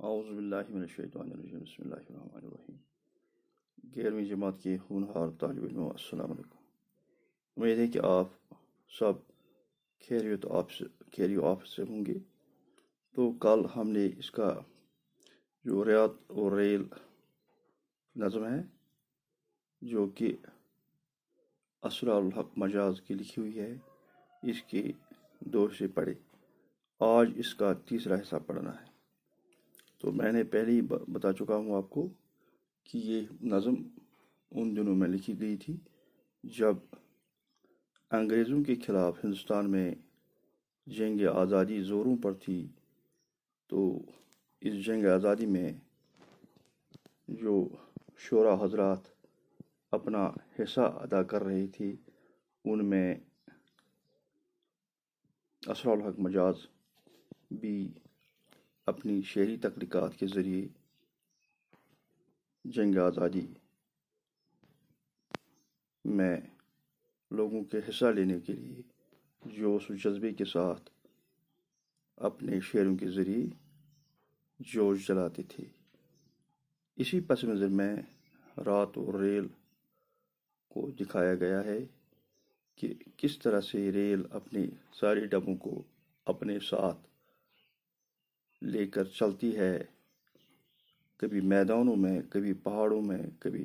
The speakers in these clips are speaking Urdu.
اعوذ باللہ من الشیطان الرجیم بسم اللہ الرحمن الرحیم 11ویں جماعت کے ہونہار طالب علموں السلام علیکم۔ امید ہے کہ آپ سب خیریت آفس سے ہوں گے۔ تو کل ہم نے اس کا جو ریاض اور ریل نظم ہے جو کہ اسرار الحق مجاز کی لکھی ہوئی ہے، اس کے دو حصے پڑھے۔ آج اس کا تیسرا حصہ پڑھنا ہے۔ تو میں نے پہلے ہی بتا چکا ہوں آپ کو کہ یہ نظم ان دنوں میں لکھی گئی تھی جب انگریزوں کے خلاف ہندوستان میں جنگ آزادی زوروں پر تھی۔ تو اس جنگ آزادی میں جو شعراء حضرات اپنا حصہ ادا کر رہے تھے، ان میں اسرار الحق مجاز بھی اپنی شعری تخلیقات کے ذریعے جنگ آزادی میں لوگوں کے حصہ لینے کے لیے جوش و جذبے کے ساتھ اپنے شعروں کے ذریعے جوش جلاتے تھے۔ اسی پس منظر میں رات اور ریل کو دکھایا گیا ہے کہ کس طرح سے ریل اپنے سارے ڈبوں کو اپنے ساتھ لے کر چلتی ہے، کبھی میدانوں میں، کبھی پہاڑوں میں، کبھی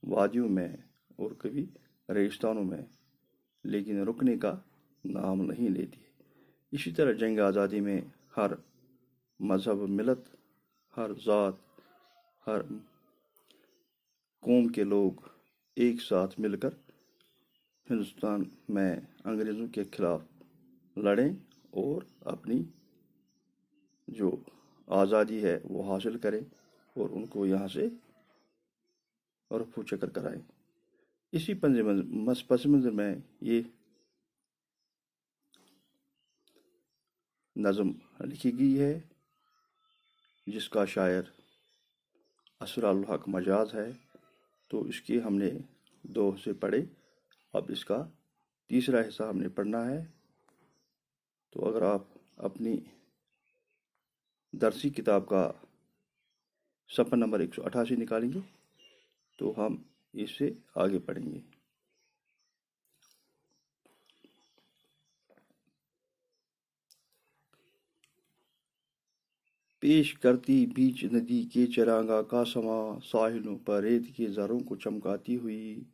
وادیوں میں اور کبھی ریگستانوں میں، لیکن رکنے کا نام نہیں لیتی۔ اسی طرح جنگ آزادی میں ہر مذہب، ملت، ہر ذات، ہر قوم کے لوگ ایک ساتھ مل کر ہندوستان میں انگریزوں کے خلاف لڑیں اور اپنی جو آزادی ہے وہ حاصل کریں اور ان کو یہاں سے رفو چکر کرائیں۔ اسی پس منظر میں یہ نظم لکھی گئی ہے جس کا شاعر اسرار الحق مجاز ہے۔ تو اس کے ہم نے دو حصے پڑھے، اب اس کا تیسرا حصہ ہم نے پڑھنا ہے۔ تو اگر آپ اپنی درسی کتاب کا صفحہ نمبر 188 نکالیں گے تو ہم اس سے آگے پڑھیں گے۔ پیش کرتی بیچ ندی کے چراغاں کا سما، ساحلوں پر ریت کے زروں کو چمکاتی ہوئی۔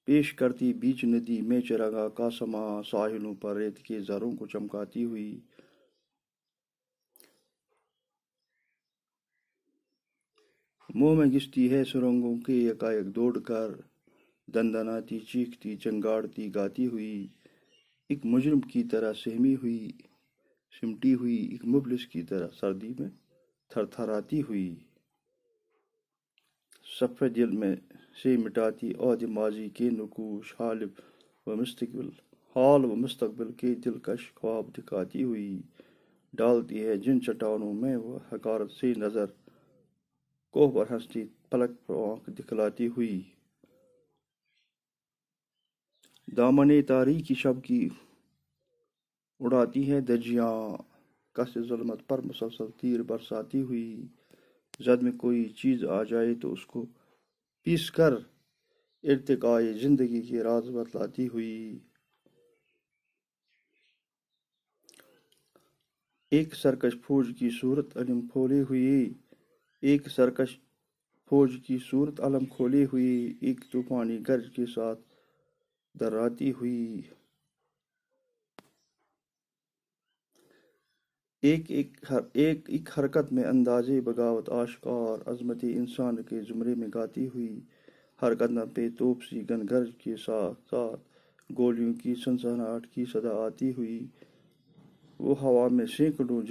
پیش کرتی بیچ ندی میں چراغاں کا سما، ساحلوں پر ریت کے زروں کو چمکاتی ہوئی۔ منہ میں گھستی ہے سرنگوں کے یکایک دوڑ کر، دندناتی، چیختی، چنگاڑتی، گاتی ہوئی۔ ایک مجرم کی طرح سمٹی ہوئی، ایک مفلس کی طرح سردی میں تھر تھراتی ہوئی۔ صفحہ دل میں سے مٹاتی عہد ماضی کے نقوش، حال و مستقبل کے دلکش خواب دکھاتی ہوئی۔ ڈالتی ہے جن چٹانوں میں وہ حقارت سے نظر، کوہ پر ہنستی، پلک پر آنکھ دکھلاتی ہوئی۔ دامن تاریکی شب کی اڑاتی ہے دھجیاں، کس ظلمت پر مسلسل تیر برساتی ہوئی۔ زد میں کوئی چیز آ جائے تو اس کو پیس کر ارتقائے زندگی کے راز بتلاتی ہوئی۔ ایک سرکش فوج کی صورت علم کھولے ہوئی، ایک سرکش فوج کی صورت علم کھولے ہوئی، ایک طوفانی گرج کے ساتھ دراتی ہوئی۔ ایک حرکت میں اندازے بغاوت آشکار، عظمت انسان کے زمرے میں گاتی ہوئی۔ ہر قدم پہ توپ سی گن گرج کے ساتھ ساتھ گولیوں کی سنسناہٹ کی صدا آتی ہوئی۔ وہ ہوا میں سینکڑوں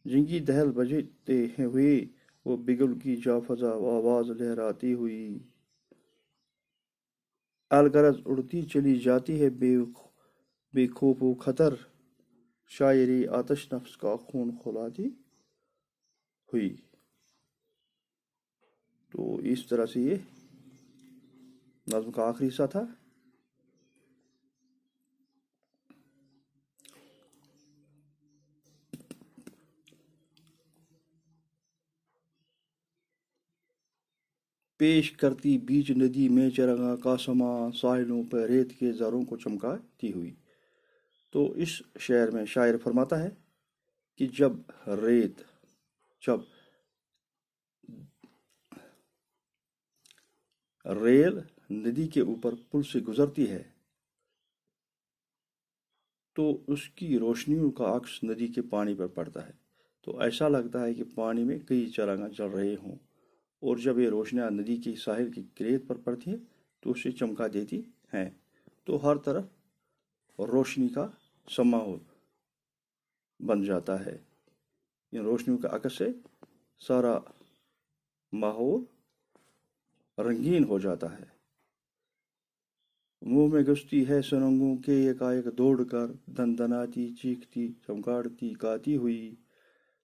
جنگی دہل بجتے ہوئے، وہ بگل کی جافزا آواز لہراتی ہوئی۔ الغرض اڑتی چلی جاتی ہے بے خوف و خطر، شاعری آتش نفس کا خون کھولاتی ہوئی۔ تو اس طرح سے یہ نظم کا آخری حصہ تھا۔ پیش کرتی بیچ ندی میں چرگا کا سما، ساحلوں پر ریت کے زروں کو چمکاتی ہوئی۔ تو اس شعر میں شاعر فرماتا ہے کہ جب ریل ندی کے اوپر پل سے گزرتی ہے تو اس کی روشنیوں کا عکس ندی کے پانی پر پڑتا ہے، تو ایسا لگتا ہے کہ پانی میں کئی چراغاں چل رہے ہوں، اور جب یہ روشنیاں ندی کی ساحل کی کریت پر پڑتی ہے تو اسے چمکا دیتی ہیں، تو ہر طرف روشنی کا ماحول بن جاتا ہے۔ ان روشنیوں کا عکس سے سارا ماحول رنگین ہو جاتا ہے۔ منہ میں گھستی ہے سرنگوں کے یکایک دوڑ کر، دن دناتی چیختی چمکاڑتی گاتی ہوئی۔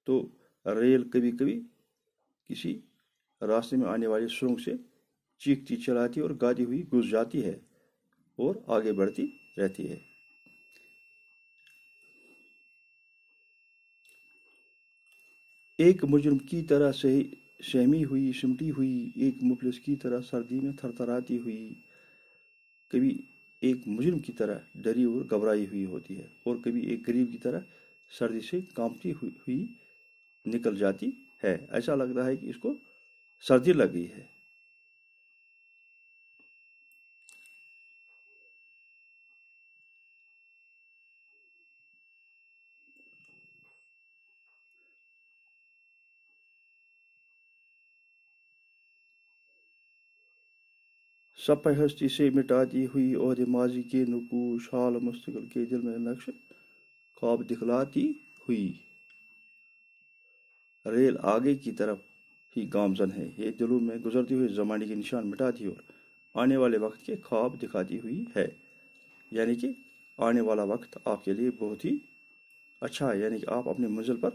تو ریل کبھی کبھی کسی راستے میں آنے والی سرنگ سے چیختی چلاتی اور گاتی ہوئی گھس جاتی ہے اور آگے بڑھتی رہتی ہے۔ ایک مجرم کی طرح سہمی ہوئی سمٹی ہوئی، ایک مفلس کی طرح سردی میں تھرتھراتی ہوئی۔ کبھی ایک مجرم کی طرح ڈری اور گھبرائی ہوئی ہوتی ہے، اور کبھی ایک غریب کی طرح سردی سے کانپتی ہوئی نکل جاتی ہے۔ ایسا لگتا ہے کہ اس کو سردی لگ گئی ہے۔ سپہ ہستی سے مٹاتی ہوئی عہد ماضی کے نقوش، حال مستقبل کے دل میں نقش خواب دکھلاتی ہوئی۔ ریل آگے کی طرف ہی گامزن ہے، یہ دلوں میں گزرتے ہوئے زمانے کے نشان مٹاتی اور آنے والے وقت کے خواب دکھاتی ہوئی ہے۔ یعنی کہ آنے والا وقت آپ کے لیے بہت ہی اچھا ہے، یعنی کہ آپ اپنی منزل پر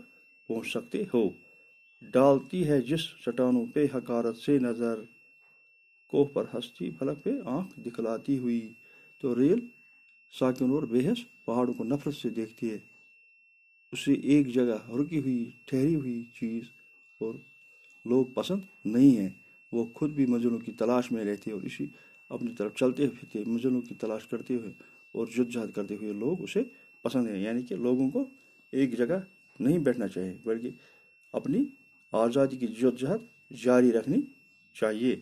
پہنچ سکتے ہو۔ ڈالتی ہے جس چٹانوں پہ حقارت سے نظر، کوہ پر ہستی فلک پہ آنکھ دکھلاتی ہوئی۔ تو ریل ساکن اور بے حس پہاڑوں کو نفرت سے دیکھتی ہے، اسے ایک جگہ رکی ہوئی ٹھہری ہوئی چیز اور لوگ پسند نہیں ہیں۔ وہ خود بھی منزلوں کی تلاش میں رہتے اور اسی اپنی طرف چلتے پھرتے منزلوں کی تلاش کرتے ہوئے اور جدوجہد کرتے ہوئے لوگ اسے پسند ہیں۔ یعنی کہ لوگوں کو ایک جگہ نہیں بیٹھنا چاہیے بلکہ اپنی آزادی کی جدوجہد جاری رکھنی چاہیے۔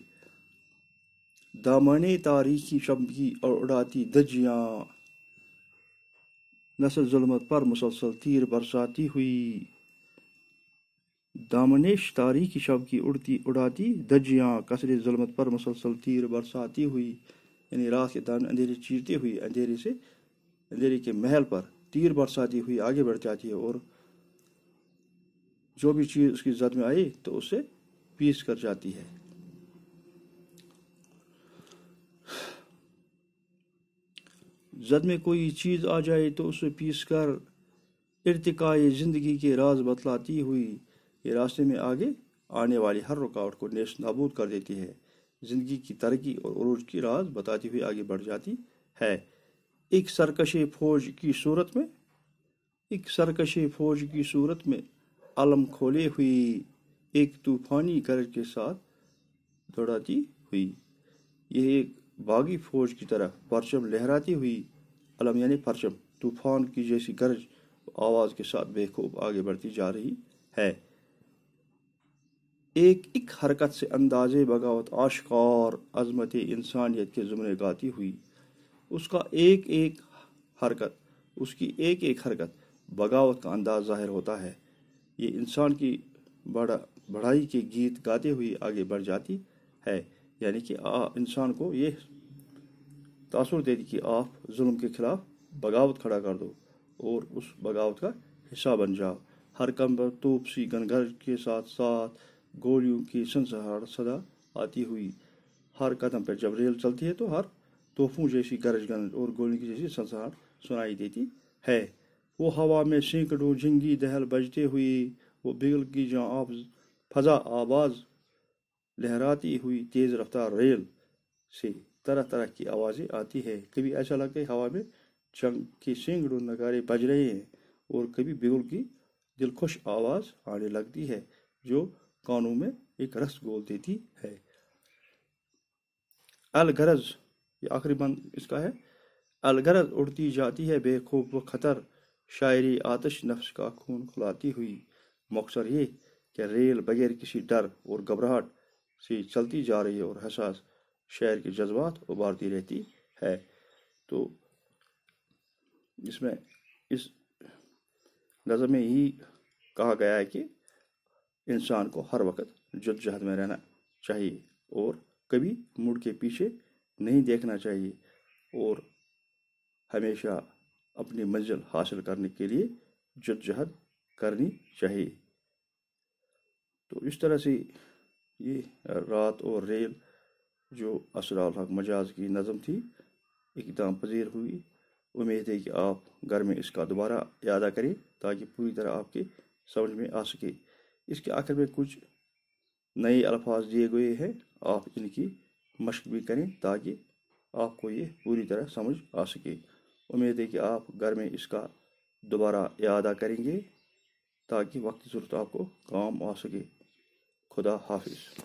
دامنے تاریخی شب کی اڑاتی دجیاں، نسل ظلمت پر مسلسل تیر برساتی ہوئی۔ دامنش تاریخی شب کی اڑاتی دجیاں، کثر ظلمت پر مسلسل تیر برساتی ہوئی، یعنی رات کے دان اندھیرے چیرتے ہوئی اندھیرے کے محل پر تیر برساتی ہوئی آگے بڑھ جاتی ہے، اور جو بھی چیز اس کی زد میں آئی تو اسے پیس کر جاتی ہے۔ زد میں کوئی چیز آ جائے تو اسے پیس کر ارتقائے زندگی کے راز بتلاتی ہوئی، یہ راستے میں آگے آنے والی ہر رکاوٹ کو نیست نابود کر دیتی ہے، زندگی کی ترقی اور عروج کی راز بتاتی ہوئی آگے بڑھ جاتی ہے۔ ایک سرکش فوج کی صورت میں علم کھولے ہوئی، ایک طوفانی گرج کے ساتھ دوڑاتی ہوئی، یہ ایک باغی فوج کی طرح پرچم لہراتی ہوئی، علم یعنی پرچم، طوفان کی جیسی گرج آواز کے ساتھ بے خوب آگے بڑھتی جا رہی ہے۔ ایک حرکت سے انداز بغاوت آشکار، عظمت انسانیت کے زمرے گاتی ہوئی، اس کی ایک حرکت بغاوت کا انداز ظاہر ہوتا ہے، یہ انسان کی بڑھائی کے گیت گاتے ہوئی آگے بڑھ جاتی ہے۔ یعنی کہ انسان کو یہ تاثر دیتی کہ آپ ظلم کے خلاف بغاوت کھڑا کر دو اور اس بغاوت کا حصہ بن جاؤ۔ ہر کمر توپ سی گنگرج کے ساتھ ساتھ گولیوں کی سنسناہٹ صدا آتی ہوئی، ہر قدم پر جب ریل چلتی ہے تو ہر توپوں جیسی گرج اور گولیوں کی جیسی سنسناہٹ سنائی دیتی ہے۔ وہ ہوا میں سینکڑوں جنگی دہل بجتے ہوئے، وہ بگل کی جہاں فضا آواز لہراتی ہوئی، تیز رفتار ریل سے طرح طرح کی آوازیں آتی ہے۔ کبھی ایسا لگتا ہے ہوا میں جنگ کے سینکڑوں نگارے بج رہے ہیں، اور کبھی بگل کی دلخوش آواز آنے لگتی ہے جو کانوں میں ایک رس گھول دیتی ہے۔ الغرض، یہ آخری بند اس کا ہے، الغرض اڑتی جاتی ہے بے خوف و خطر، شاعری آتش نفس کا خون کھلاتی ہوئی، مختصر یہ کہ ریل بغیر کسی ڈر اور گھبراہٹ سے چلتی جا رہی ہے اور حساس شعر کے جذبات ابھارتی رہتی ہے۔ تو اس میں اس نظم میں یہی کہا گیا ہے کہ انسان کو ہر وقت جدوجہد میں رہنا چاہیے اور کبھی مڑ کے پیچھے نہیں دیکھنا چاہیے اور ہمیشہ اپنی منزل حاصل کرنے کے لیے جدوجہد کرنی چاہیے۔ تو اس طرح سے یہ رات اور ریل جو اسرار الحق مجاز کی نظم تھی اقدام پذیر ہوئی۔ امید ہے کہ آپ گھر میں اس کا دوبارہ اعادہ کریں تاکہ پوری طرح آپ کے سمجھ میں آ سکے۔ اس کے آخر میں کچھ نئے الفاظ دیے گئے ہیں، آپ ان کی مشق بھی کریں تاکہ آپ کو یہ پوری طرح سمجھ آ سکے۔ امید ہے کہ آپ گھر میں اس کا دوبارہ اعادہ کریں گے تاکہ وقت ضرورت آپ کو کام آ سکے۔ خدا حافظ۔